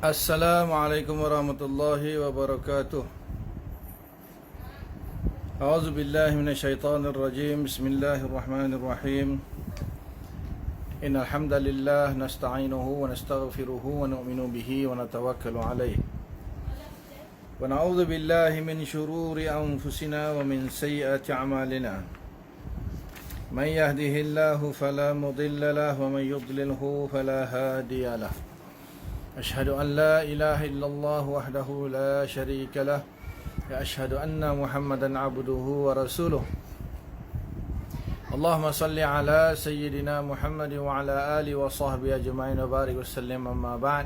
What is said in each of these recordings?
Assalamualaikum warahmatullahi wabarakatuh. A'udzu billahi minasyaitonir rajim. Bismillahirrahmanirrahim. Innal hamdalillah nasta'inuhu wa nastaghfiruhu wa nu'minu bihi wa natawakkalu alayhi. Wa na'udzu billahi min shururi anfusina wa min sayyiati a'malina. Man yahdihillahu fala mudilla lahu wa man yudlilhu fala hadiya lahu. أشهد أن لا إله إلا الله وحده لا شريك له وأشهد أن محمدا عبده ورسوله اللهم صل على سيدنا محمد وعلى آله وصحبه أجمعين وبارك وسلم أما بعد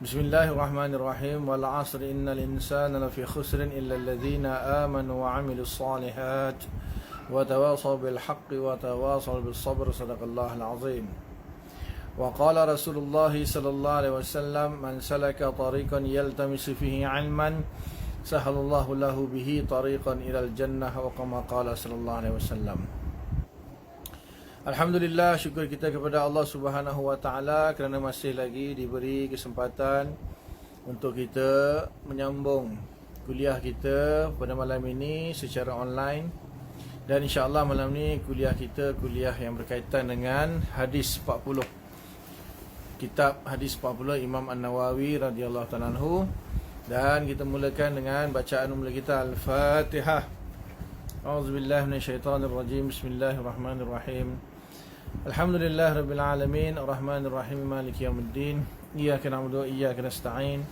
بسم الله الرحمن الرحيم والعصر إن الإنسان لفي خسر إلا الذين آمنوا وعملوا الصالحات وتواصوا بالحق وتواصوا بالصبر صدق الله العظيم وقال رسول الله صلى الله عليه وسلم من سلك طريقا يلتمس فيه علما سهل الله له به طريقا إلى الجنة وكما قال صلى الله عليه وسلم. Alhamdulillah, syukur kita kepada Allah Subhanahu wa taala kerana masih lagi diberi kesempatan untuk kita menyambung kuliah kita pada malam ini secara online. Dan insya-Allah malam ni kuliah kita kuliah yang berkaitan dengan hadis 40. Kitab Hadis 40 Imam An-Nawawi radhiyallahu ta'ala anhu. Dan kita mulakan dengan bacaan mula kita Al-Fatihah. A'udzubillahi minasyaitonirrajim. Bismillahirrahmanirrahim. Alhamdulillah rabbil alamin, arrahmanir rahim, maliki yaumiddin. Iyyaka na'budu wa iyyaka nasta'in.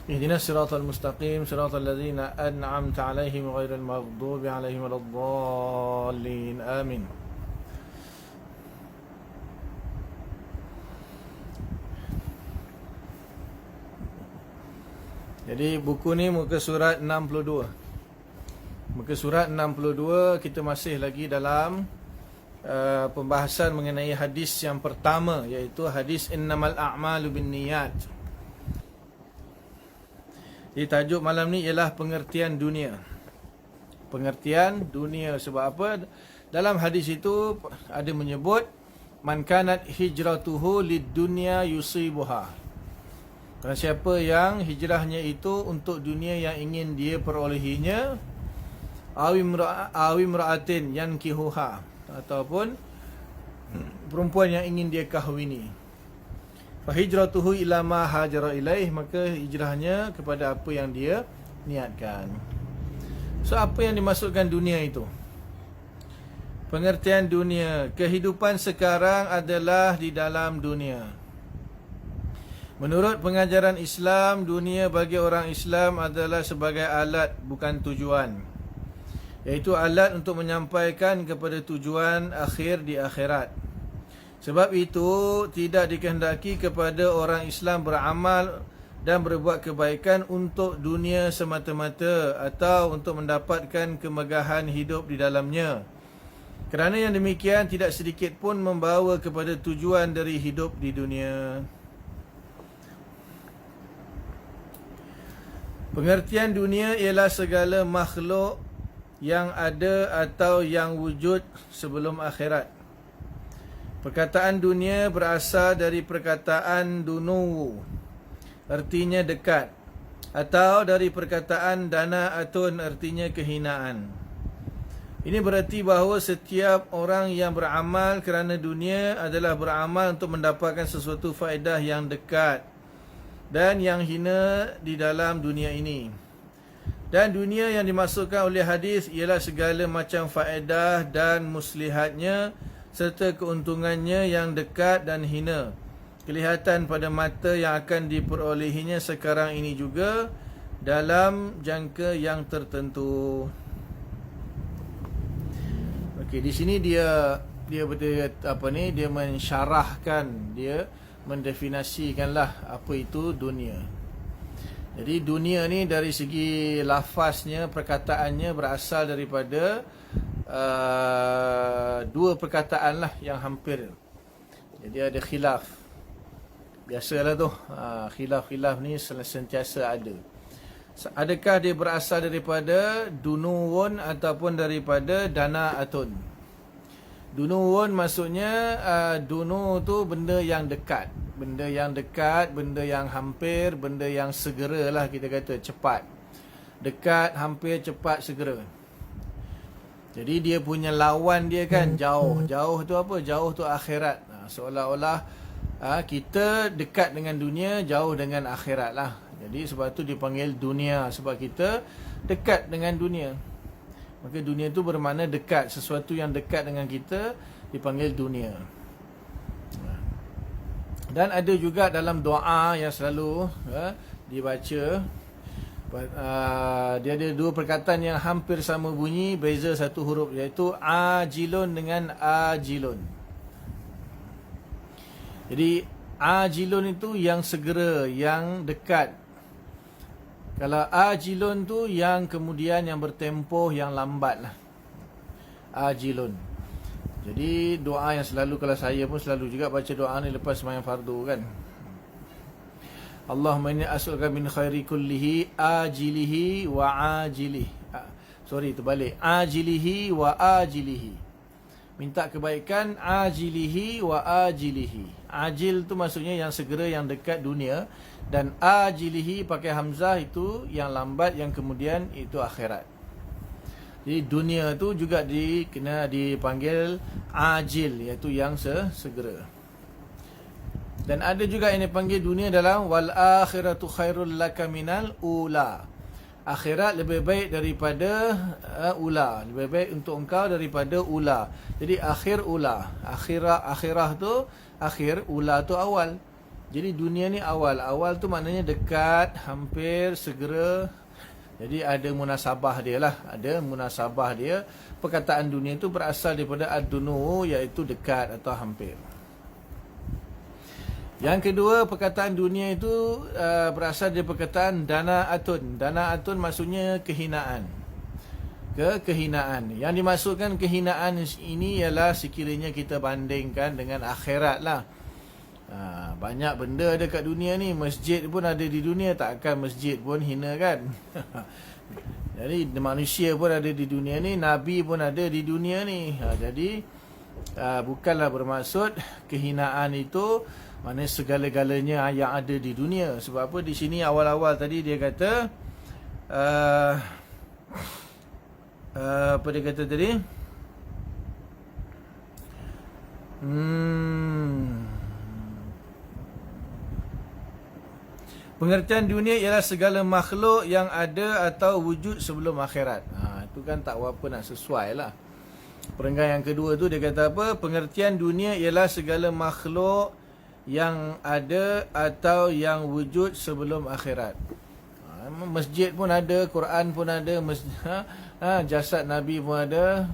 Ihdinas siratal mustaqim, siratal ladzina an'amta 'alaihim ghairil maghdubi 'alaihim waladdallin. Amin. Jadi buku ni muka surat 62. Muka surat 62 kita masih lagi dalam pembahasan mengenai hadis yang pertama, iaitu hadis innamal a'malu binniyat. Jadi tajuk malam ni ialah pengertian dunia. Pengertian dunia sebab apa? Dalam hadis itu ada menyebut man kanat hijratuhu lid dunya yusibuha. Kerana siapa yang hijrahnya itu untuk dunia yang ingin dia perolehinya, awi mra'atin yankihuha, ataupun perempuan yang ingin dia kahwini, fa hijratuhu ila ma hajara ilaih, maka hijrahnya kepada apa yang dia niatkan. So apa yang dimaksudkan dunia itu? Pengertian dunia, kehidupan sekarang adalah di dalam dunia. Menurut pengajaran Islam, dunia bagi orang Islam adalah sebagai alat, bukan tujuan. Iaitu alat untuk menyampaikan kepada tujuan akhir di akhirat. Sebab itu, tidak dikehendaki kepada orang Islam beramal dan berbuat kebaikan untuk dunia semata-mata atau untuk mendapatkan kemegahan hidup di dalamnya. Kerana yang demikian tidak sedikit pun membawa kepada tujuan dari hidup di dunia. Pengertian dunia ialah segala makhluk yang ada atau yang wujud sebelum akhirat. Perkataan dunia berasal dari perkataan dunu, artinya dekat, atau dari perkataan dana atun, artinya kehinaan. Ini berarti bahawa setiap orang yang beramal kerana dunia adalah beramal untuk mendapatkan sesuatu faedah yang dekat dan yang hina di dalam dunia ini. Dan dunia yang dimaksudkan oleh hadis ialah segala macam faedah dan muslihatnya serta keuntungannya yang dekat dan hina, kelihatan pada mata yang akan diperolehinya sekarang ini juga dalam jangka yang tertentu. Okey, di sini dia mensyarahkan, dia mendefinisikanlah apa itu dunia. Jadi dunia ni dari segi lafaznya, perkataannya berasal daripada dua perkataan lah yang hampir. Jadi ada khilaf. Biasalah tu, khilaf-khilaf ni sentiasa ada. Adakah dia berasal daripada dunuwun ataupun daripada danaatun? Dunuwun maksudnya dunu tu benda yang dekat. benda yang dekat, benda yang hampir, benda yang segera lah kita kata, cepat. Dekat, hampir, cepat, segera. Jadi dia punya lawan dia kan jauh. Jauh tu apa? Jauh tu akhirat. Seolah-olah kita dekat dengan dunia, jauh dengan akhirat lah. Jadi sebab tu dipanggil dunia, sebab kita dekat dengan dunia. Maka dunia tu bermakna dekat. Sesuatu yang dekat dengan kita dipanggil dunia. Dan ada juga dalam doa yang selalu dibaca, dia ada dua perkataan yang hampir sama bunyi, beza satu huruf, iaitu ajilun dengan ajilun. Jadi ajilun itu yang segera, yang dekat. Kalau ajilun tu yang kemudian yang bertempoh, yang lambat lah. Ajilun. Jadi doa yang selalu, kalau saya pun selalu juga baca doa ni lepas sembahyang fardu kan. Allahumma inni as'aluka min khairi kullihi ajilihi wa ajilihi. Terbalik. Ajilihi wa ajilihi. Minta kebaikan ajilihi wa ajilihi. Ajil tu maksudnya yang segera, yang dekat dunia. Dan ajilihi pakai hamzah itu yang lambat, yang kemudian itu akhirat. Jadi dunia tu juga kena dipanggil ajil, iaitu yang segera. Dan ada juga yang dipanggil dunia dalam wal akhiratu khairul laka minal ula. Akhirat lebih baik daripada ula. Lebih baik untuk engkau daripada ula. Jadi akhir ula. Akhirah tu akhir, ula tu awal. Jadi dunia ni awal. Awal tu maknanya dekat, hampir, segera. Jadi ada munasabah dia lah. Ada munasabah dia. Perkataan dunia tu berasal daripada ad-dunu, iaitu dekat atau hampir. Yang kedua, perkataan dunia itu berasal dari perkataan dana'atun. Dana'atun maksudnya kehinaan. Kehinaan. Yang dimaksudkan kehinaan ini ialah sekiranya kita bandingkan dengan akhirat lah. Banyak benda ada kat dunia ni. Masjid pun ada di dunia, takkan masjid pun hina kan. Jadi manusia pun ada di dunia ni, Nabi pun ada di dunia ni. Jadi bukanlah bermaksud kehinaan itu maknanya segala-galanya yang ada di dunia. Sebab apa? Di sini awal-awal tadi dia kata apa dia kata tadi? Pengertian dunia ialah segala makhluk yang ada atau wujud sebelum akhirat. Itu kan tak apa nak sesuai lah. Perenggan yang kedua tu dia kata apa? Pengertian dunia ialah segala makhluk yang ada atau yang wujud sebelum akhirat. Masjid pun ada, Quran pun ada, jasad Nabi pun ada.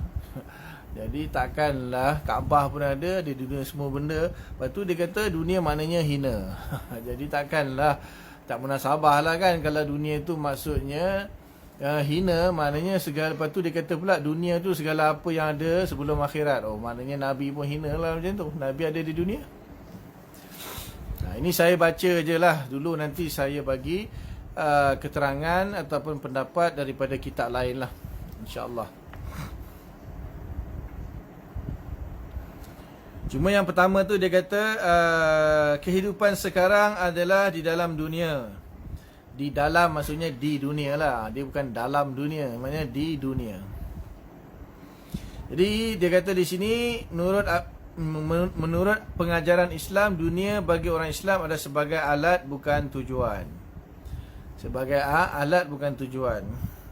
Jadi takkanlah Kaabah pun ada, di dunia semua benda. Lepas tu dia kata dunia maknanya hina. Jadi takkanlah, tak munasabah lah kan. Kalau dunia tu maksudnya hina, maknanya segala. Lepas tu dia kata pula dunia tu segala apa yang ada sebelum akhirat. Maknanya Nabi pun hina lah macam tu. Nabi ada di dunia. Ini saya baca je lah. Dulu nanti saya bagi keterangan ataupun pendapat daripada kitab lain lah, InsyaAllah. Cuma yang pertama tu dia kata kehidupan sekarang adalah di dalam dunia. Di dalam maksudnya di dunia lah. Dia bukan dalam dunia, maknanya di dunia. Jadi dia kata di sini menurut pengajaran Islam, dunia bagi orang Islam adalah sebagai alat bukan tujuan. Sebagai alat bukan tujuan.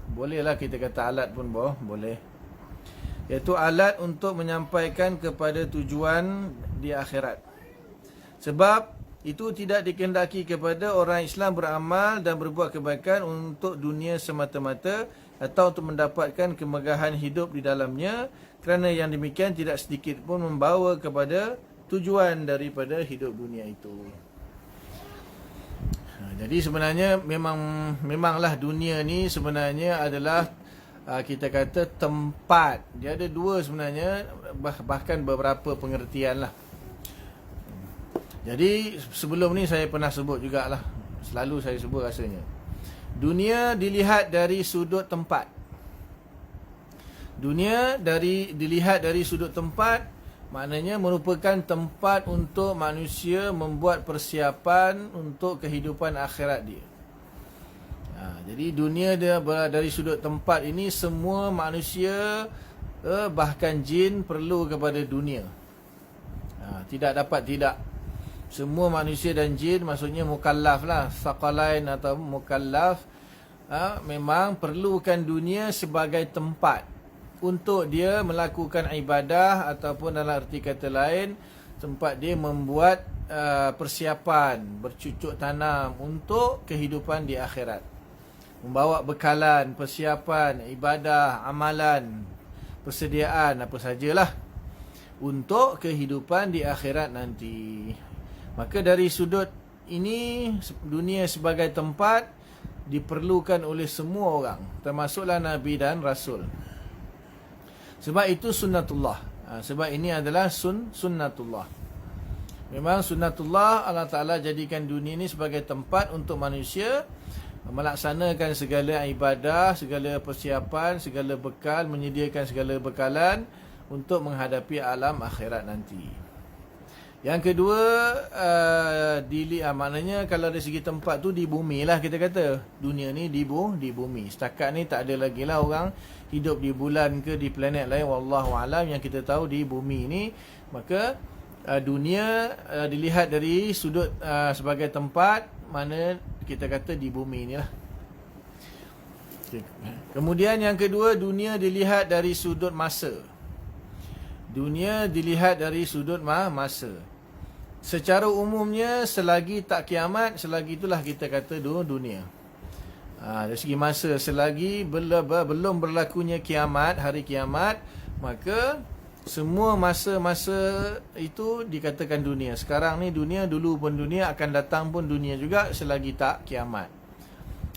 Bolehlah kita kata alat pun boleh. Iaitu alat untuk menyampaikan kepada tujuan di akhirat. Sebab itu tidak dikehendaki kepada orang Islam beramal dan berbuat kebaikan untuk dunia semata-mata atau untuk mendapatkan kemegahan hidup di dalamnya, kerana yang demikian tidak sedikit pun membawa kepada tujuan daripada hidup dunia itu. Jadi sebenarnya memanglah dunia ni sebenarnya adalah kita kata tempat. Dia ada dua sebenarnya, bahkan beberapa pengertian lah. Jadi sebelum ni saya pernah sebut jugalah, selalu saya sebut rasanya. Dunia dilihat dari sudut tempat. Dunia dilihat dari sudut tempat, Maknanya merupakan tempat untuk manusia membuat persiapan untuk kehidupan akhirat dia. Jadi dunia dia dari sudut tempat ini, semua manusia bahkan jin perlu kepada dunia. Tidak dapat tidak. Semua manusia dan jin, maksudnya mukallaf lah, saqalain atau mukallaf, memang perlukan dunia sebagai tempat untuk dia melakukan ibadah, ataupun dalam arti kata lain, tempat dia membuat persiapan, bercucuk tanam untuk kehidupan di akhirat. Membawa bekalan, persiapan, ibadah, amalan, persediaan, apa sajalah untuk kehidupan di akhirat nanti. Maka dari sudut ini, dunia sebagai tempat diperlukan oleh semua orang, termasuklah Nabi dan Rasul. Sebab itu sunnatullah. Sebab ini adalah sunnatullah. Memang sunnatullah, Allah Ta'ala jadikan dunia ini sebagai tempat untuk manusia melaksanakan segala ibadah, segala persiapan, segala bekal, menyediakan segala bekalan untuk menghadapi alam akhirat nanti. Yang kedua, maknanya kalau dari segi tempat tu di bumi lah, kita kata dunia ni di bumi. Setakat ni tak ada lagi lah orang hidup di bulan ke di planet lain, wallahu alam. Yang kita tahu di bumi ni, maka dunia dilihat dari sudut sebagai tempat, mana kita kata di bumi ni lah. Kemudian yang kedua, dunia dilihat dari sudut masa. Dunia dilihat dari sudut masa. Secara umumnya, selagi tak kiamat, selagi itulah kita kata dunia. Dari segi masa, selagi belum berlakunya kiamat, hari kiamat, maka semua masa-masa itu dikatakan dunia. Sekarang ni dunia, dulu pun dunia, akan datang pun dunia juga selagi tak kiamat.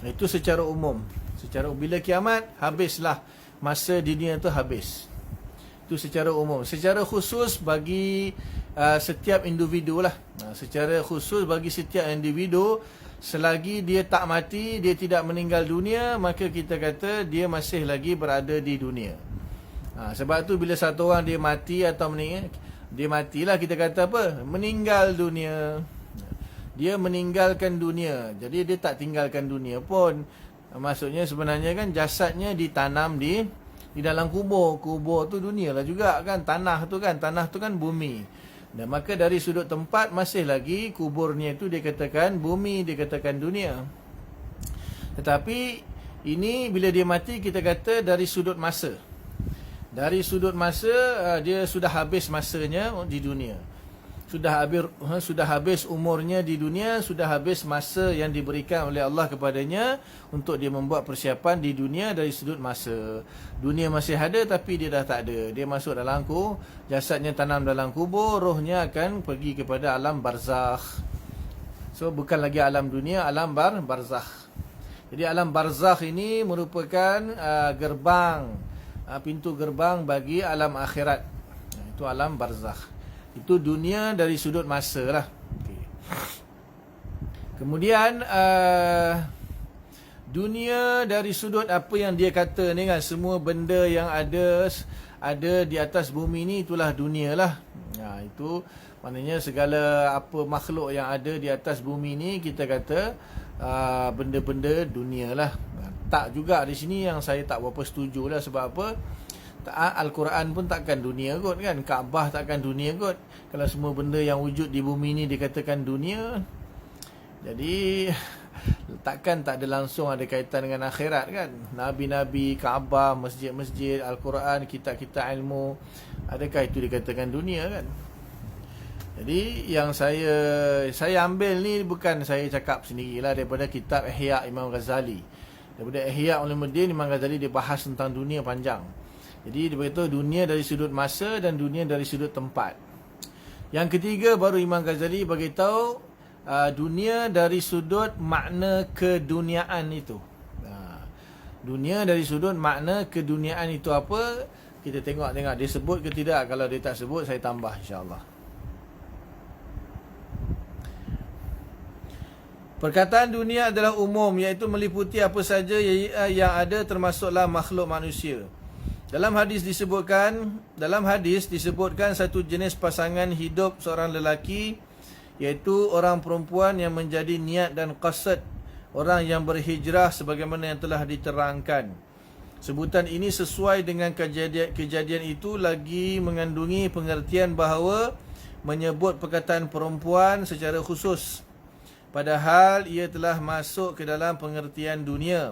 Itu secara umum. Bila kiamat, habislah masa di dunia tu, habis. Itu secara umum. Secara khusus bagi setiap individu lah. Secara khusus bagi setiap individu, selagi dia tak mati, dia tidak meninggal dunia, maka kita kata dia masih lagi berada di dunia. Sebab tu bila satu orang dia mati atau meninggal, dia matilah, kita kata apa? Meninggal dunia. Dia meninggalkan dunia. Jadi dia tak tinggalkan dunia pun. Maksudnya sebenarnya kan jasadnya ditanam di dalam kubur. Kubur tu dunia lah juga kan. Tanah tu kan bumi. Dan maka dari sudut tempat masih lagi kuburnya itu dikatakan bumi, dikatakan dunia. Tetapi ini bila dia mati, kita kata dari sudut masa. Dari sudut masa, dia sudah habis masanya di dunia. Sudah habis umurnya di dunia, sudah habis masa yang diberikan oleh Allah kepadanya untuk dia membuat persiapan di dunia dari sudut masa. Dunia masih ada tapi dia dah tak ada. Dia masuk dalam jasadnya tanam dalam kubur, rohnya akan pergi kepada alam barzakh. So bukan lagi alam dunia, alam barzakh. Jadi alam barzakh ini merupakan pintu gerbang bagi alam akhirat. Itu alam barzakh. Itu dunia dari sudut masa lah. Okay. Kemudian dunia dari sudut apa yang dia kata ni kan, semua benda yang ada di atas bumi ni, itulah dunia lah. Itu maknanya segala apa makhluk yang ada di atas bumi ni, kita kata benda-benda dunia lah. Tak juga di sini yang saya tak berapa setuju lah. Sebab apa? Al-Quran pun takkan dunia kot kan. Kaabah takkan dunia kot. Kalau semua benda yang wujud di bumi ni dikatakan dunia, jadi takkan tak ada langsung ada kaitan dengan akhirat kan. Nabi-Nabi, Kaabah, masjid-masjid, Al-Quran, kitab-kitab ilmu, adakah itu dikatakan dunia kan? Jadi yang saya ambil ni bukan saya cakap sendirilah, daripada kitab Ihya Imam Ghazali. Daripada Ihya Ulumuddin, Imam Ghazali dia bahas tentang dunia panjang. Jadi dia beritahu dunia dari sudut masa dan dunia dari sudut tempat. Yang ketiga baru Imam Ghazali beritahu dunia dari sudut makna keduniaan itu. Dunia dari sudut makna keduniaan itu apa? Kita tengok dia sebut ke tidak. Kalau dia tak sebut, saya tambah insya-Allah. Perkataan dunia adalah umum, iaitu meliputi apa saja yang ada, termasuklah makhluk manusia. Dalam hadis disebutkan satu jenis pasangan hidup seorang lelaki, iaitu orang perempuan yang menjadi niat dan qasad orang yang berhijrah sebagaimana yang telah diterangkan. Sebutan ini sesuai dengan kejadian itu lagi mengandungi pengertian bahawa menyebut perkataan perempuan secara khusus, padahal ia telah masuk ke dalam pengertian dunia.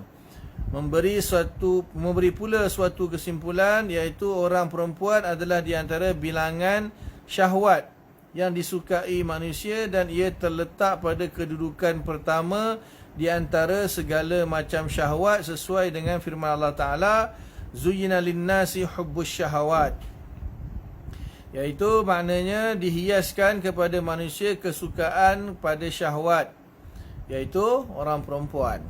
Memberi pula suatu kesimpulan, iaitu orang perempuan adalah di antara bilangan syahwat yang disukai manusia, dan ia terletak pada kedudukan pertama di antara segala macam syahwat sesuai dengan firman Allah Ta'ala, Zuyyina linnasi hubbus syahawat, iaitu maknanya dihiaskan kepada manusia kesukaan pada syahwat, iaitu orang perempuan.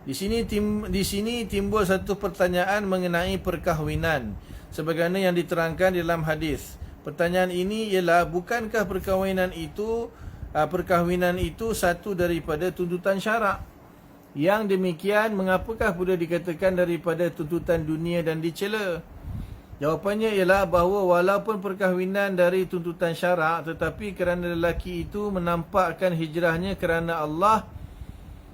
Di sini timbul satu pertanyaan mengenai perkahwinan sebagaimana yang diterangkan di dalam hadis. Pertanyaan ini ialah, bukankah perkahwinan itu satu daripada tuntutan syarak? Yang demikian, mengapakah pula dikatakan daripada tuntutan dunia dan dicela? Jawapannya ialah bahawa walaupun perkahwinan dari tuntutan syarak, tetapi kerana lelaki itu menampakkan hijrahnya kerana Allah,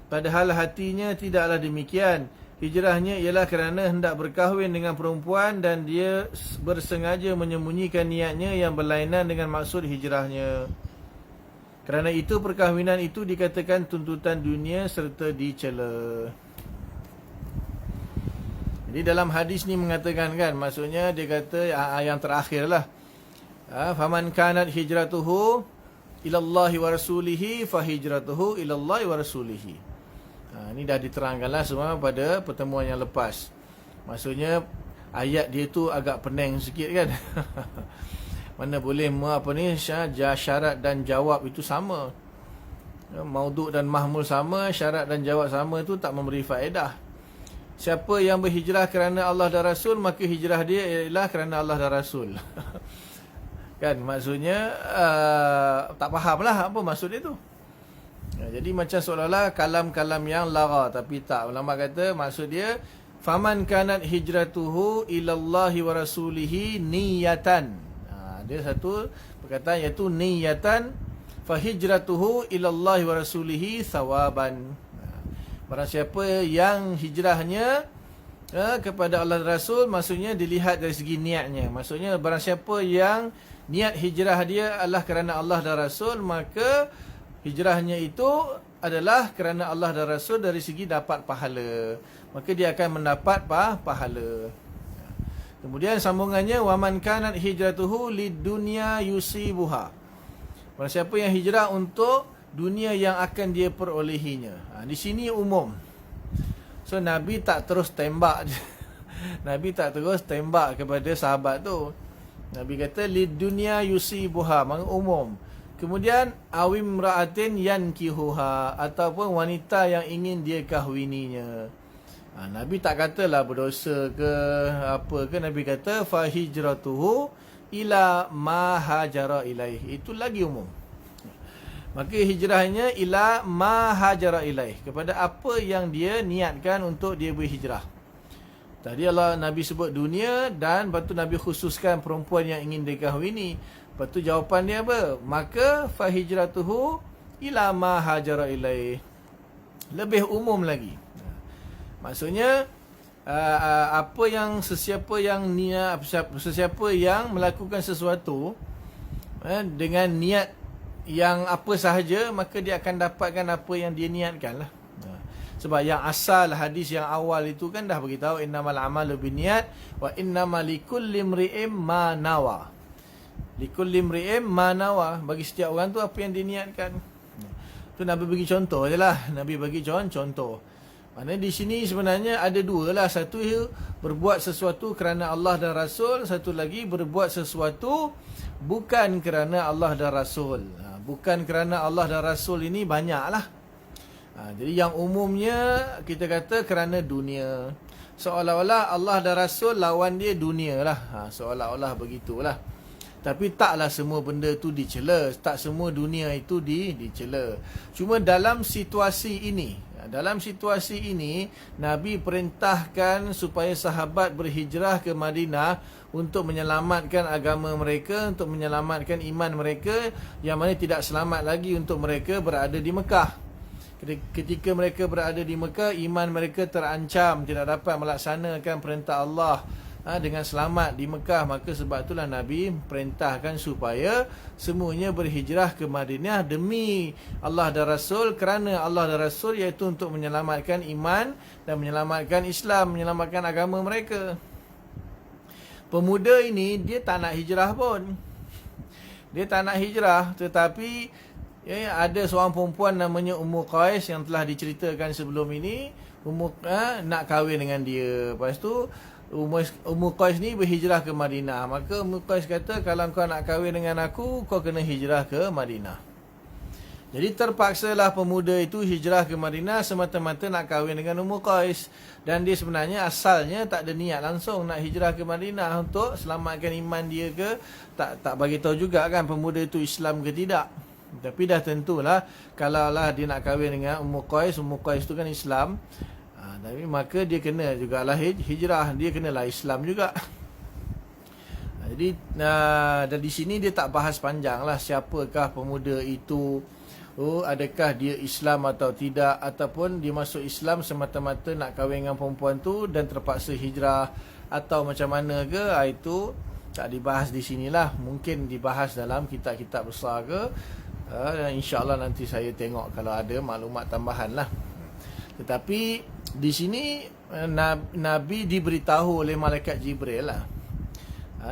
padahal hatinya tidaklah demikian. Hijrahnya ialah kerana hendak berkahwin dengan perempuan dan dia bersengaja menyembunyikan niatnya yang berlainan dengan maksud hijrahnya. Kerana itu perkahwinan itu dikatakan tuntutan dunia serta dicela. Jadi dalam hadis ni mengatakan kan, maksudnya dia kata yang terakhir lah, faman kanat hijratuhu ilallahi wa rasulihi fa hijratuhu ilallahi wa rasulihi. Ini dah diterangkanlah semua pada pertemuan yang lepas. Maksudnya ayat dia tu agak pening sikit kan. Mana boleh syarat dan jawab itu sama. Maudhu' dan mahmul sama, syarat dan jawab sama, itu tak memberi faedah. Siapa yang berhijrah kerana Allah dan Rasul, maka hijrah dia ialah kerana Allah dan Rasul. Kan, maksudnya tak fahamlah apa maksud dia tu. Jadi macam seolah-olah kalam-kalam yang lara, tapi tak. Ulama kata maksud dia, faman kanat hijratuhu ilallahi wa rasulihi niyatan. Dia satu perkataan iaitu niyatan, fa hijratuhu ilallahi wa rasulihi thawaban. Barang siapa yang hijrahnya kepada Allah dan Rasul, maksudnya dilihat dari segi niatnya. Maksudnya barang siapa yang niat hijrah dia adalah kerana Allah dan Rasul, maka hijrahnya itu adalah kerana Allah dan Rasul dari segi dapat pahala. Maka dia akan mendapat pahala. Kemudian sambungannya, waman kanat hijratuhu lidunya yusibuha. Barang siapa yang hijrah untuk dunia yang akan dia perolehinya. Di sini umum. So Nabi tak terus tembak je. Nabi tak terus tembak kepada sahabat tu. Nabi kata lidunya yusibuha, maksud umum. Kemudian awim ra'atin yankihuha, ataupun wanita yang ingin dia kahwininya. Nabi tak katalah berdosa ke apa ke. Nabi kata fa hijratuhu ila ma hajara ilaih. Itu lagi umum. Maka hijrahnya ila ma hajara ilaih, kepada apa yang dia niatkan untuk dia berhijrah. Tadi Nabi sebut dunia, dan lepas tu Nabi khususkan perempuan yang ingin dikahwini. Lepas tu jawapan dia apa? Maka fa hijratuhu ila ma hajara ilaih. Lebih umum lagi. Maksudnya sesiapa yang melakukan sesuatu dengan niat yang apa sahaja, maka dia akan dapatkan apa yang dia niatkan lah. Sebab yang asal hadis yang awal itu kan dah beritahu, innamal amalu binniyat wa innamal likulli imri'in ma nawa. Likulli imri'in ma nawa, bagi setiap orang tu apa yang diniatkan. Tu Nabi bagi contoh je lah. Nabi bagi contoh. Maknanya di sini sebenarnya ada dua lah. Satu berbuat sesuatu kerana Allah dan Rasul. Satu lagi berbuat sesuatu bukan kerana Allah dan Rasul. Bukan kerana Allah dan Rasul ini banyak lah. Jadi yang umumnya kita kata kerana dunia. Seolah-olah Allah dan Rasul lawan dia dunia lah. Seolah-olah begitulah. Tapi taklah semua benda tu dicela. Tak semua dunia itu dicela. Cuma dalam situasi ini, Dalam situasi ini, Nabi perintahkan supaya sahabat berhijrah ke Madinah untuk menyelamatkan agama mereka, untuk menyelamatkan iman mereka, yang mana tidak selamat lagi untuk mereka berada di Mekah. Ketika mereka berada di Mekah, iman mereka terancam, tidak dapat melaksanakan perintah Allah dengan selamat di Mekah. Maka sebab itulah Nabi perintahkan supaya semuanya berhijrah ke Madinah demi Allah dan Rasul, kerana Allah dan Rasul, iaitu untuk menyelamatkan iman dan menyelamatkan Islam, menyelamatkan agama mereka. Pemuda ini dia tak nak hijrah pun. Dia tak nak hijrah, tetapi ada seorang perempuan namanya Ummu Qais yang telah diceritakan sebelum ini. Nak kahwin dengan dia. Lepas tu Ummu Qais ni berhijrah ke Madinah. Maka Ummu Qais kata, kalau kau nak kahwin dengan aku, kau kena hijrah ke Madinah. Jadi terpaksalah pemuda itu hijrah ke Madinah semata-mata nak kahwin dengan Ummu Qais. Dan dia sebenarnya asalnya tak ada niat langsung nak hijrah ke Madinah untuk selamatkan iman dia ke. Tak bagi tahu juga kan pemuda itu Islam ke tidak. Tapi dah tentulah kalau lah dia nak kahwin dengan Ummu Qais tu kan Islam. Tapi maka dia kena jugalah hijrah, dia kenalah Islam juga. Jadi dan di sini dia tak bahas panjanglah siapakah pemuda itu. Adakah dia Islam atau tidak, ataupun dia masuk Islam semata-mata nak kahwin dengan perempuan tu dan terpaksa hijrah, atau macam mana ke, itu tak dibahas di sinilah. Mungkin dibahas dalam kitab-kitab besar ke. InsyaAllah nanti saya tengok kalau ada maklumat tambahan lah. Tetapi di sini Nabi diberitahu oleh malaikat Jibril lah.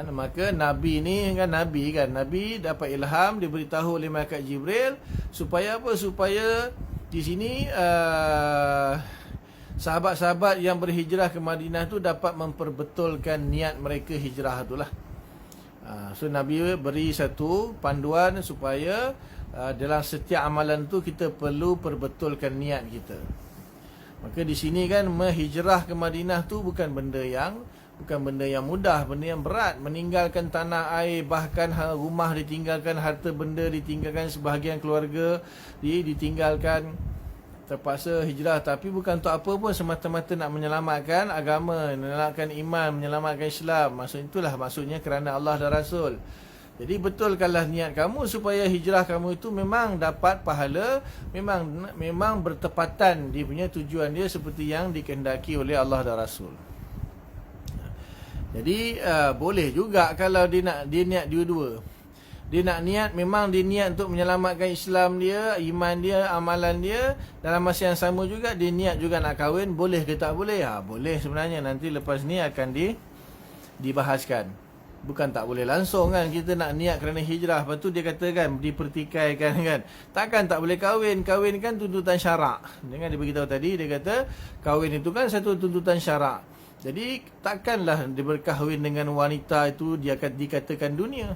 Maka Nabi ni kan Nabi dapat ilham, diberitahu oleh malaikat Jibril supaya apa? Supaya di sini sahabat-sahabat yang berhijrah ke Madinah tu dapat memperbetulkan niat mereka hijrah tu lah. So Nabi beri satu panduan supaya dalam setiap amalan tu kita perlu perbetulkan niat kita. Maka di sini kan menghijrah ke Madinah tu bukan benda yang mudah, benda yang berat. Meninggalkan tanah air, bahkan rumah ditinggalkan, harta benda ditinggalkan, sebahagian keluarga ditinggalkan, terpaksa hijrah. Tapi bukan untuk apa pun, semata-mata nak menyelamatkan agama, menyelamatkan iman, menyelamatkan Islam. Itulah maksudnya kerana Allah dan Rasul. Jadi betulkanlah niat kamu supaya hijrah kamu itu memang dapat pahala, memang bertepatan dia punya tujuan dia seperti yang dikehendaki oleh Allah dan Rasul. Jadi boleh juga kalau dia niat dua-dua. Dia nak niat, memang dia niat untuk menyelamatkan Islam dia, iman dia, amalan dia. Dalam masa yang sama juga dia niat juga nak kahwin. Boleh ke tak boleh? Boleh sebenarnya. Nanti lepas ni akan dibahaskan. Bukan tak boleh langsung kan. Kita nak niat kerana hijrah, lepas tu dia kata kan, dipertikaikan kan. Takkan tak boleh kahwin. Kahwin kan tuntutan syarak. Jangan dia beritahu tadi, dia kata kahwin itu kan satu tuntutan syarak. Jadi takkanlah dia berkahwin dengan wanita itu dia akan dikatakan dunia.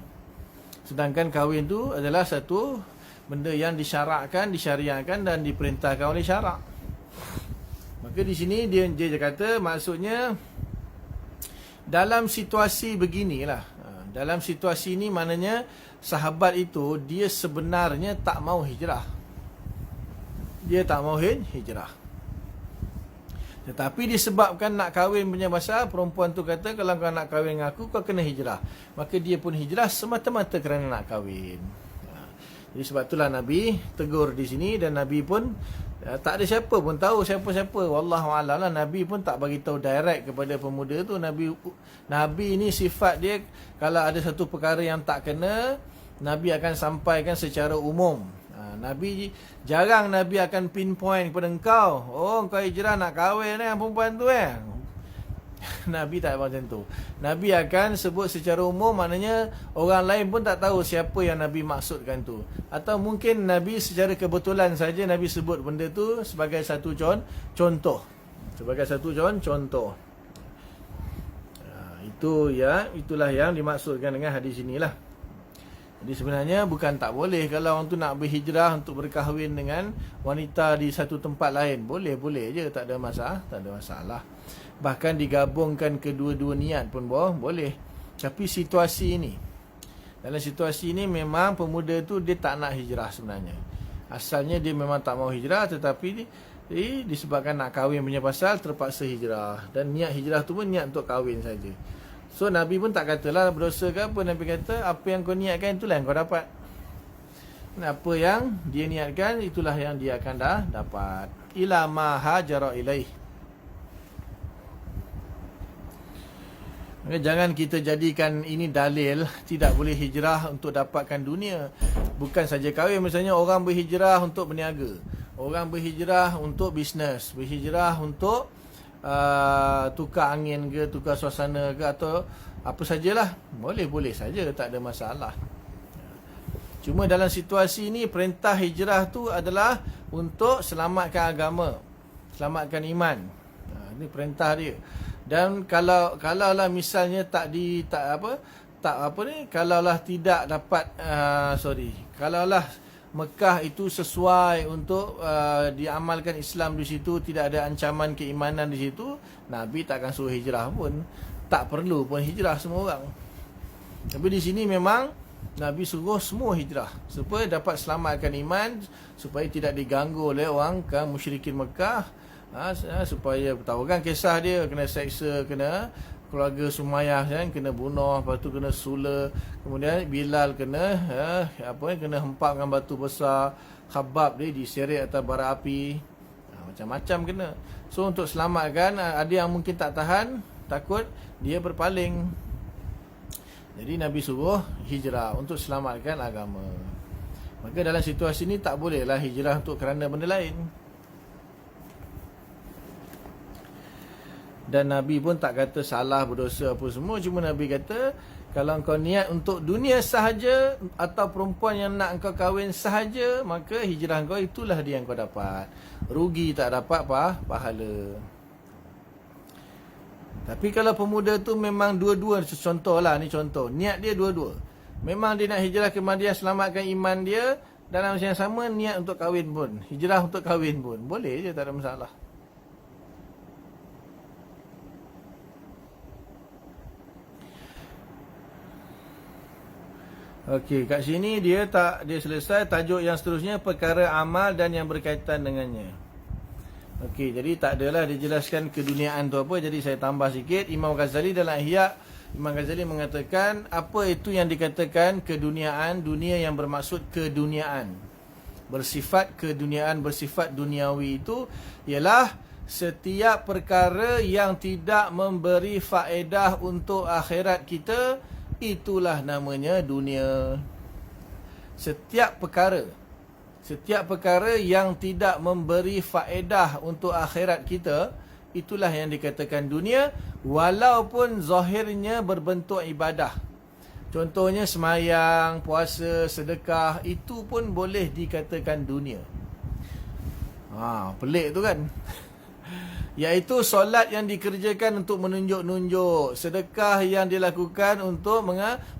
Sedangkan kahwin tu adalah satu benda yang disyarakkan, disyariatkan dan diperintahkan oleh syarak. Maka di sini dia kata maksudnya dalam situasi beginilah. Dalam situasi ini maknanya sahabat itu dia sebenarnya tak mau hijrah. Dia tak mau hijrah. Tetapi disebabkan nak kahwin punya pasal, perempuan tu kata kalau kau nak kahwin dengan aku, kau kena hijrah. Maka dia pun hijrah semata-mata kerana nak kahwin. Jadi sebab itulah Nabi tegur di sini, dan Nabi pun tak ada siapa pun tahu siapa-siapa. Wallahualam lah, Nabi pun tak bagi tahu direct kepada pemuda tu. Nabi ni sifat dia, kalau ada satu perkara yang tak kena, Nabi akan sampaikan secara umum. Nabi jarang Nabi akan pinpoint kepada engkau, engkau hijrah nak kahwin dengan perempuan tu Nabi tak macam tu. Nabi akan sebut secara umum, maknanya orang lain pun tak tahu siapa yang Nabi maksudkan tu. Atau mungkin Nabi secara kebetulan saja Nabi sebut benda tu sebagai satu contoh. Sebagai satu contoh. Itulah yang dimaksudkan dengan hadis inilah. Jadi sebenarnya bukan tak boleh kalau orang tu nak berhijrah untuk berkahwin dengan wanita di satu tempat lain. Boleh je, tak ada masalah. Bahkan digabungkan kedua-dua niat pun boleh. Tapi dalam situasi ini memang pemuda tu dia tak nak hijrah sebenarnya. Asalnya dia memang tak mau hijrah, tetapi Jadi disebabkan nak kahwin punya pasal, terpaksa hijrah. Dan niat hijrah tu pun niat untuk kahwin saja. So Nabi pun tak katalah berdosa ke apa. Nabi kata apa yang kau niatkan itulah yang kau dapat. Apa yang dia niatkan itulah yang dia akan dah dapat. Ila ma hajara ilaih. Maka jangan kita jadikan ini dalil tidak boleh hijrah untuk dapatkan dunia. Bukan saja kahwin, misalnya orang berhijrah untuk berniaga, orang berhijrah untuk bisnes, berhijrah untuk tukar angin ke, tukar suasana ke, atau apa sajalah. Boleh-boleh saja, tak ada masalah. Cuma dalam situasi ini perintah hijrah tu adalah untuk selamatkan agama, selamatkan iman. Ini perintah dia. Dan kalaulah misalnya kalaulah tidak dapat kalaulah Mekah itu sesuai untuk diamalkan Islam di situ, tidak ada ancaman keimanan di situ, Nabi tak akan suruh hijrah pun. Tak perlu pun hijrah semua orang. Tapi di sini memang Nabi suruh semua hijrah supaya dapat selamatkan iman, supaya tidak diganggu oleh orang musyrikin Mekah. Supaya tahu kan kisah dia, kena seksa, kena keluarga Sumayyah kan, kena bunuh, lepas tu kena sula, kemudian Bilal kena kena hempak dengan batu besar, Khabbab dia diseret atas bara api, macam-macam kena. So untuk selamatkan, ada yang mungkin tak tahan, takut dia berpaling. Jadi Nabi suruh hijrah untuk selamatkan agama. Maka dalam situasi ni tak bolehlah hijrah untuk kerana benda lain. Dan Nabi pun tak kata salah, berdosa apa semua. Cuma Nabi kata, kalau kau niat untuk dunia sahaja, atau perempuan yang nak kau kahwin sahaja, maka hijrah kau itulah dia yang kau dapat. Rugi tak dapat pahala. Tapi kalau pemuda tu memang dua-dua, contohlah, ni contoh, niat dia dua-dua. Memang dia nak hijrah ke Madinah, selamatkan iman dia, dalam masa yang sama niat untuk kahwin pun, hijrah untuk kahwin pun, boleh je, tak ada masalah. Okey, kat sini dia selesai tajuk yang seterusnya, perkara amal dan yang berkaitan dengannya. Okey, jadi tak adalah dijelaskan keduniaan tu apa, jadi saya tambah sikit. Imam Ghazali dalam Ihya, Imam Ghazali mengatakan apa itu yang dikatakan keduniaan, dunia yang bermaksud keduniaan, bersifat keduniaan, bersifat duniawi itu ialah setiap perkara yang tidak memberi faedah untuk akhirat kita, itulah namanya dunia. Setiap perkara yang tidak memberi faedah untuk akhirat kita, itulah yang dikatakan dunia, walaupun zahirnya berbentuk ibadah. Contohnya semayang, puasa, sedekah, itu pun boleh dikatakan dunia. Pelik tu kan. Iaitu solat yang dikerjakan untuk menunjuk-nunjuk, sedekah yang dilakukan untuk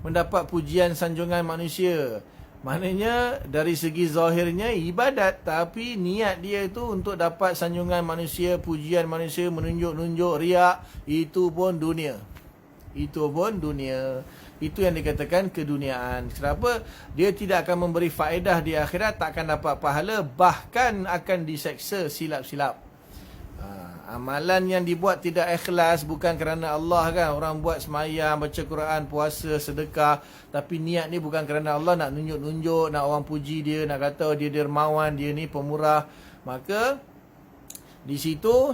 mendapat pujian sanjungan manusia. Maknanya dari segi zahirnya ibadat, tapi niat dia itu untuk dapat sanjungan manusia, pujian manusia, menunjuk-nunjuk, riak, itu pun dunia. Itu pun dunia. Itu yang dikatakan keduniaan. Kenapa? Dia tidak akan memberi faedah di akhirat, tak akan dapat pahala, bahkan akan diseksa silap-silap. Amalan yang dibuat tidak ikhlas, bukan kerana Allah kan. Orang buat semayang, baca Quran, puasa, sedekah, tapi niat ni bukan kerana Allah, nak nunjuk-nunjuk, nak orang puji dia, nak kata dia dermawan, dia ni pemurah. Maka di situ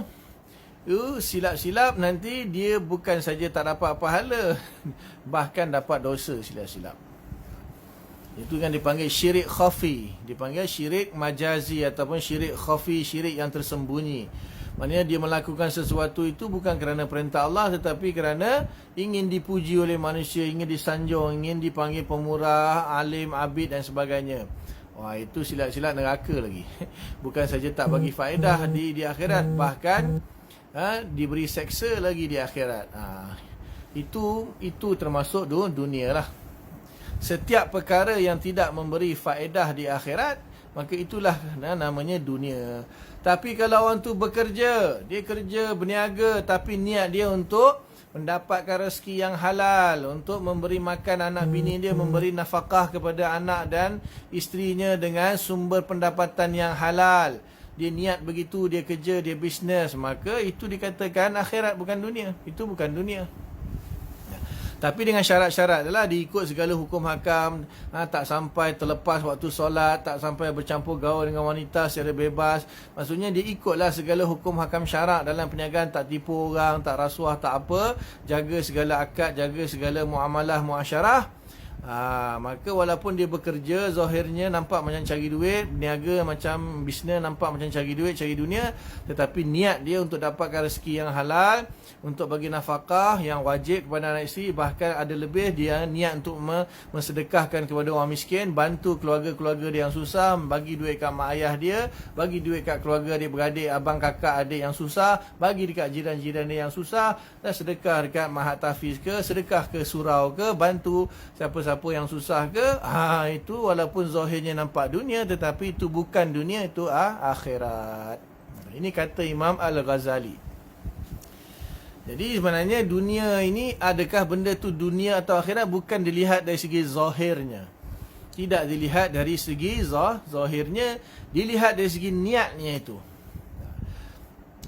silap-silap, nanti dia bukan saja tak dapat pahala, bahkan dapat dosa silap-silap. Itu kan dipanggil syirik khafi, dipanggil syirik majazi ataupun syirik khafi, syirik yang tersembunyi. Maknanya dia melakukan sesuatu itu bukan kerana perintah Allah, tetapi kerana ingin dipuji oleh manusia, ingin disanjung, ingin dipanggil pemurah, alim, abid dan sebagainya. Wah, itu silap-silap neraka lagi. Bukan saja tak bagi faedah di akhirat, bahkan diberi seksa lagi di akhirat. Itu termasuk dunia lah. Setiap perkara yang tidak memberi faedah di akhirat, maka itulah namanya dunia. Tapi kalau orang tu bekerja, dia kerja, berniaga, tapi niat dia untuk mendapatkan rezeki yang halal, untuk memberi makan anak bini dia, memberi nafkah kepada anak dan isterinya dengan sumber pendapatan yang halal, dia niat begitu, dia kerja, dia bisnes, maka itu dikatakan akhirat, bukan dunia. Itu bukan dunia. Tapi dengan syarat-syarat lah, diikut segala hukum hakam, tak sampai terlepas waktu solat, tak sampai bercampur gaul dengan wanita secara bebas. Maksudnya dia ikutlah segala hukum hakam syarak dalam perniagaan, tak tipu orang, tak rasuah, tak apa, jaga segala akad, jaga segala muamalah, muasyarah. Maka walaupun dia bekerja, zahirnya nampak macam cari duit, berniaga macam bisnes nampak macam cari duit, cari dunia, tetapi niat dia untuk dapatkan rezeki yang halal, untuk bagi nafkah yang wajib kepada anak isteri, bahkan ada lebih, dia niat untuk mensedekahkan kepada orang miskin, bantu keluarga-keluarga dia yang susah, bagi duit kat mak ayah dia, bagi duit kat keluarga dia beradik, abang kakak adik yang susah, bagi dekat jiran-jiran dia yang susah, dan sedekah dekat mahat tahfiz ke, sedekah ke surau ke, bantu siapa-siapa yang susah ke. Itu walaupun zahirnya nampak dunia, tetapi itu bukan dunia, itu akhirat. Ini kata Imam Al-Ghazali. Jadi sebenarnya dunia ini, adakah benda tu dunia atau akhirat, bukan dilihat dari segi zahirnya. Tidak dilihat dari segi zahirnya, dilihat dari segi niatnya itu.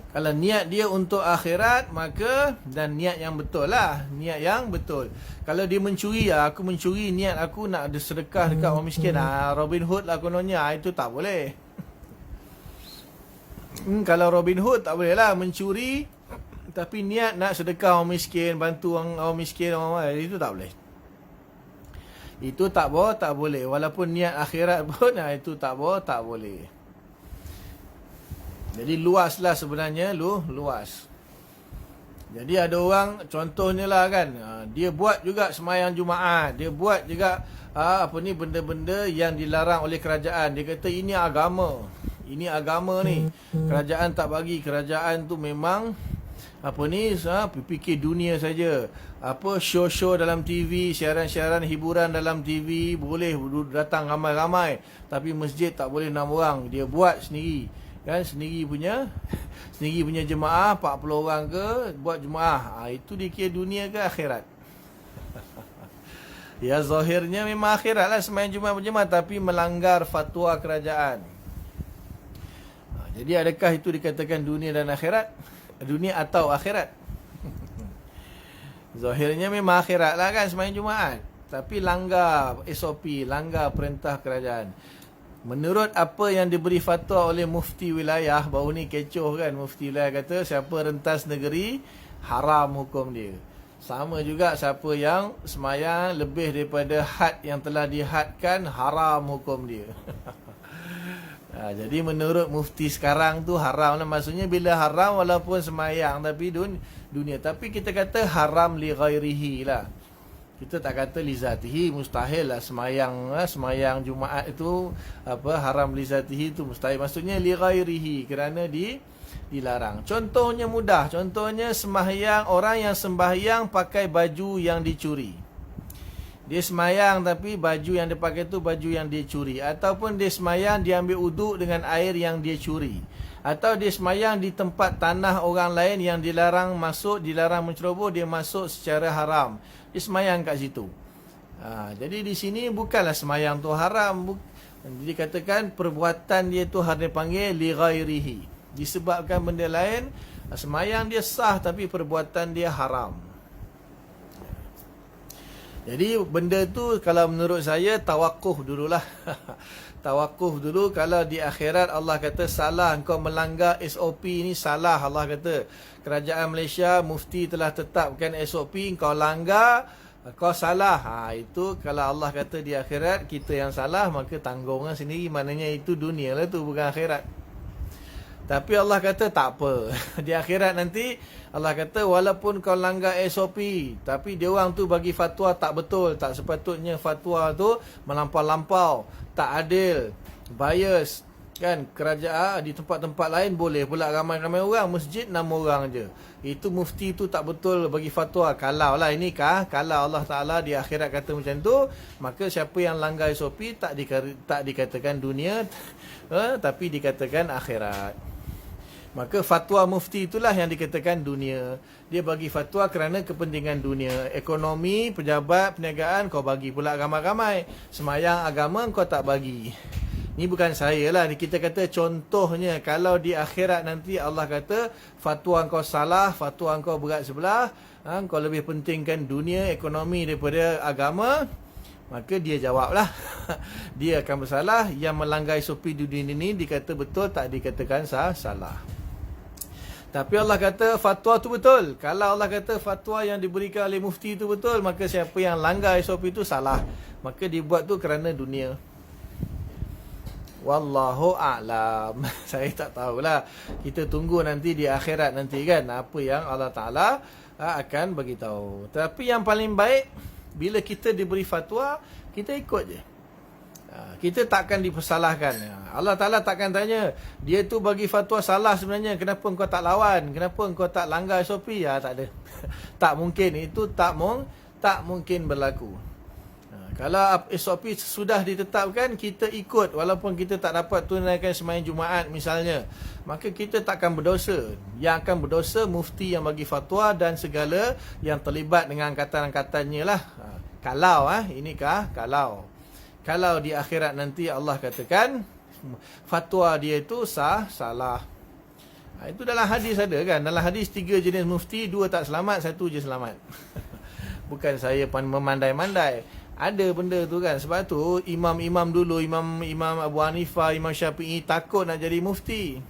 Kalau niat dia untuk akhirat, maka, dan niat yang betul lah, niat yang betul. Kalau dia mencuri, aku mencuri, niat aku nak ada sedekah dekat orang miskin, Robin Hood lah kononnya, itu tak boleh. Kalau Robin Hood tak boleh lah mencuri, tapi niat nak sedekah orang miskin, bantu orang miskin, itu tak boleh. Itu tak boleh. Walaupun niat akhirat pun, itu tak boleh. Jadi luaslah sebenarnya, luas. Jadi ada orang, contohnya lah kan, dia buat juga sembahyang Jumaat, dia buat juga benda-benda yang dilarang oleh kerajaan. Dia kata ini agama. Ini agama ni. Kerajaan tak bagi, kerajaan tu memang fikir dunia saja. Show-show dalam TV, siaran-siaran hiburan dalam TV boleh datang ramai-ramai, tapi masjid tak boleh 6 orang. Dia buat sendiri, kan, sendiri punya jemaah 40 orang ke, buat jemaah. Itu dikira dunia ke akhirat? Ya, zahirnya memang akhirat lah, sembahyang Jumaat berjemaah, tapi melanggar fatwa kerajaan. Jadi adakah itu dikatakan dunia dan akhirat? Dunia atau akhirat? Zahirnya memang akhirat lah kan, sembahyang Jumaat, tapi langgar SOP, langgar perintah kerajaan. Menurut apa yang diberi fatwa oleh mufti wilayah, baru ni kecoh kan, mufti wilayah kata siapa rentas negeri, haram hukum dia. Sama juga siapa yang sembahyang lebih daripada had yang telah dihadkan, haram hukum dia. Jadi menurut mufti sekarang tu haram lah. Maksudnya bila haram walaupun sembahyang, tapi dunia. Tapi kita kata haram li ghairihi lah. Kita tak kata li zatihi, mustahil lah sembahyang Jumaat itu haram li zatihi itu mustahil. Maksudnya li ghairihi, kerana dilarang. Contohnya mudah, contohnya sembahyang, orang yang sembahyang pakai baju yang dicuri. Dia semayang tapi baju yang dia pakai tu baju yang dia curi. Ataupun dia semayang, dia ambil uduk dengan air yang dia curi. Atau dia semayang di tempat tanah orang lain yang dilarang masuk, dilarang menceroboh, dia masuk secara haram. Dia semayang kat situ. Jadi di sini bukanlah semayang tu haram. Jadi katakan perbuatan dia tu harus dipanggil li ghairihi. Disebabkan benda lain, semayang dia sah tapi perbuatan dia haram. Jadi benda tu kalau menurut saya tawakuf dululah. Tawakuf dulu. Kalau di akhirat Allah kata salah, engkau melanggar SOP ni salah, Allah kata kerajaan Malaysia, mufti telah tetapkan SOP, engkau langgar, kau salah. Itu kalau Allah kata di akhirat kita yang salah, maka tanggunglah sendiri. Maknanya itu dunia lah tu, bukan akhirat. Tapi Allah kata tak apa. Di akhirat nanti Allah kata walaupun kau langgar SOP, tapi dia orang tu bagi fatwa tak betul, tak sepatutnya fatwa tu melampau-lampau, tak adil, bias, kan. Kerajaan di tempat-tempat lain boleh pula ramai-ramai orang, masjid 6 orang je. Itu mufti tu tak betul bagi fatwa. Kalau lah ini kalau Allah Ta'ala di akhirat kata macam tu, maka siapa yang langgar SOP tak dikatakan dunia, tapi dikatakan akhirat. Maka fatwa mufti itulah yang dikatakan dunia. Dia bagi fatwa kerana kepentingan dunia. Ekonomi, pejabat, perniagaan kau bagi pula ramai-ramai. Semayang agama kau tak bagi. Ni bukan saya lah, kita kata contohnya, kalau di akhirat nanti Allah kata fatwa kau salah, fatwa kau berat sebelah, kau lebih pentingkan dunia, ekonomi daripada agama, maka dia jawablah. Dia akan bersalah. Yang melanggar SOP dunia ini dikata betul, tak dikatakan salah. Tapi Allah kata fatwa tu betul. Kalau Allah kata fatwa yang diberikan oleh mufti tu betul, maka siapa yang langgar SOP itu salah. Maka dibuat tu kerana dunia. Wallahu a'lam. Saya tak tahulah. Kita tunggu nanti di akhirat nanti kan, apa yang Allah Ta'ala akan beritahu. Tapi yang paling baik, bila kita diberi fatwa, kita ikut je. Kita takkan dipersalahkan. Allah Ta'ala takkan tanya, dia tu bagi fatwa salah sebenarnya, kenapa kau tak lawan, kenapa kau tak langgar SOP? Tak ada. Tak mungkin. Itu tak mungkin berlaku. Kalau SOP sudah ditetapkan, kita ikut walaupun kita tak dapat tunaikan sembahyang Jumaat misalnya, maka kita takkan berdosa. Yang akan berdosa mufti yang bagi fatwa dan segala yang terlibat dengan angkatan-angkatannya lah. Kalau di akhirat nanti Allah katakan fatwa dia itu salah. Itu dalam hadis ada kan, dalam hadis 3 jenis mufti, 2 tak selamat, 1 je selamat. Bukan saya memandai-mandai. Ada benda tu kan. Sebab tu imam-imam dulu, Imam Abu Hanifah, Imam Syafi'i takut nak jadi mufti.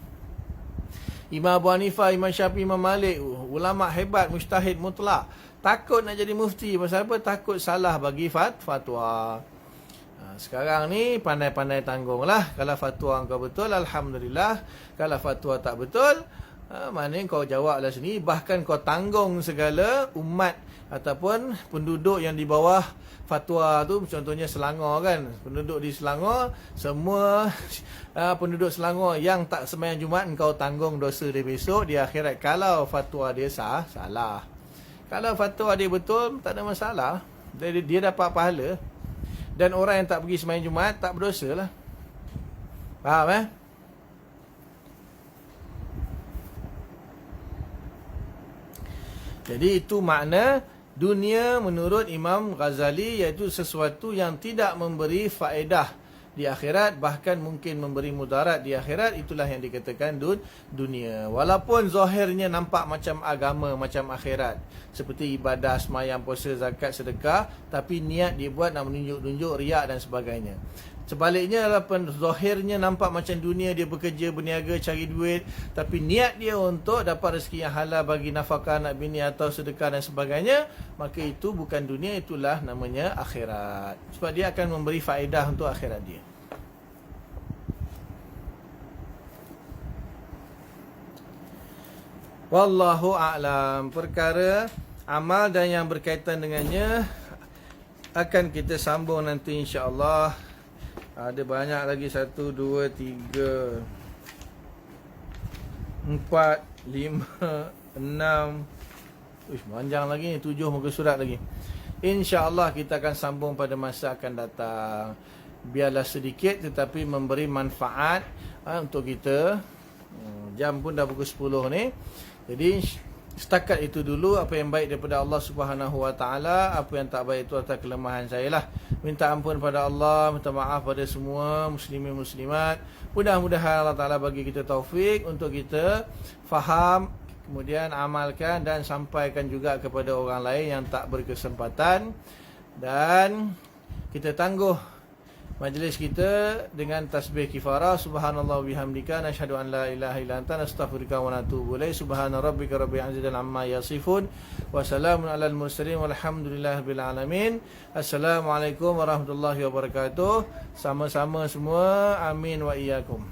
Imam Abu Hanifah, Imam Syafi'i, Imam Malik, ulama hebat, mujtahid mutlak, takut nak jadi mufti. Pasal apa? Takut salah bagi fatwa. Sekarang ni pandai-pandai tanggung lah. Kalau fatwa kau betul, Alhamdulillah. Kalau fatwa tak betul, mana kau jawablah sini. Bahkan kau tanggung segala umat ataupun penduduk yang di bawah fatwa tu. Contohnya Selangor kan, penduduk di Selangor, semua penduduk Selangor yang tak sembahyang Jumaat, kau tanggung dosa dia besok di akhirat. Kalau fatwa dia salah. Kalau fatwa dia betul, tak ada masalah. Dia dapat pahala. Dan orang yang tak pergi sembahyang Jumaat tak berdosa lah. Faham Jadi itu makna dunia menurut Imam Ghazali, iaitu sesuatu yang tidak memberi faedah di akhirat, bahkan mungkin memberi mudarat di akhirat. Itulah yang dikatakan dunia. Walaupun zahirnya nampak macam agama, macam akhirat, seperti ibadah, sembahyang, puasa, zakat, sedekah, tapi niat dia buat nak menunjuk-nunjuk, riak dan sebagainya. Sebaliknya, walaupun zahirnya nampak macam dunia, dia bekerja, berniaga, cari duit, tapi niat dia untuk dapat rezeki yang halal bagi nafkah anak bini atau sedekah dan sebagainya, maka itu bukan dunia, itulah namanya akhirat. Sebab dia akan memberi faedah untuk akhirat dia. Wallahu a'lam. Perkara amal dan yang berkaitan dengannya akan kita sambung nanti insya-Allah. Ada banyak lagi, 1, 2, 3, 4, 5, 6. Panjang lagi ni, 7 muka surat lagi. InsyaAllah kita akan sambung pada masa akan datang. Biarlah sedikit tetapi memberi manfaat untuk kita. Jam pun dah pukul 10 ni. Jadi setakat itu dulu. Apa yang baik daripada Allah Subhanahu Wa Taala, apa yang tak baik itu atas kelemahan saya lah. Minta ampun pada Allah, minta maaf pada semua muslimin muslimat. Mudah-mudahan Allah Taala bagi kita taufik untuk kita faham, kemudian amalkan dan sampaikan juga kepada orang lain yang tak berkesempatan. Dan kita tangguh majlis kita dengan tasbih kifarah. Subhanallah bihamdika, nashhadu an la ilaha illa anta, nastaghfiruka wa natubu ilaik. Subhana rabbika rabbil izzati amma yasifun, wa salamun alal mursalin, walhamdulillahirabbil alamin. Assalamualaikum warahmatullahi wabarakatuh. Sama-sama semua, amin wa iyyakum.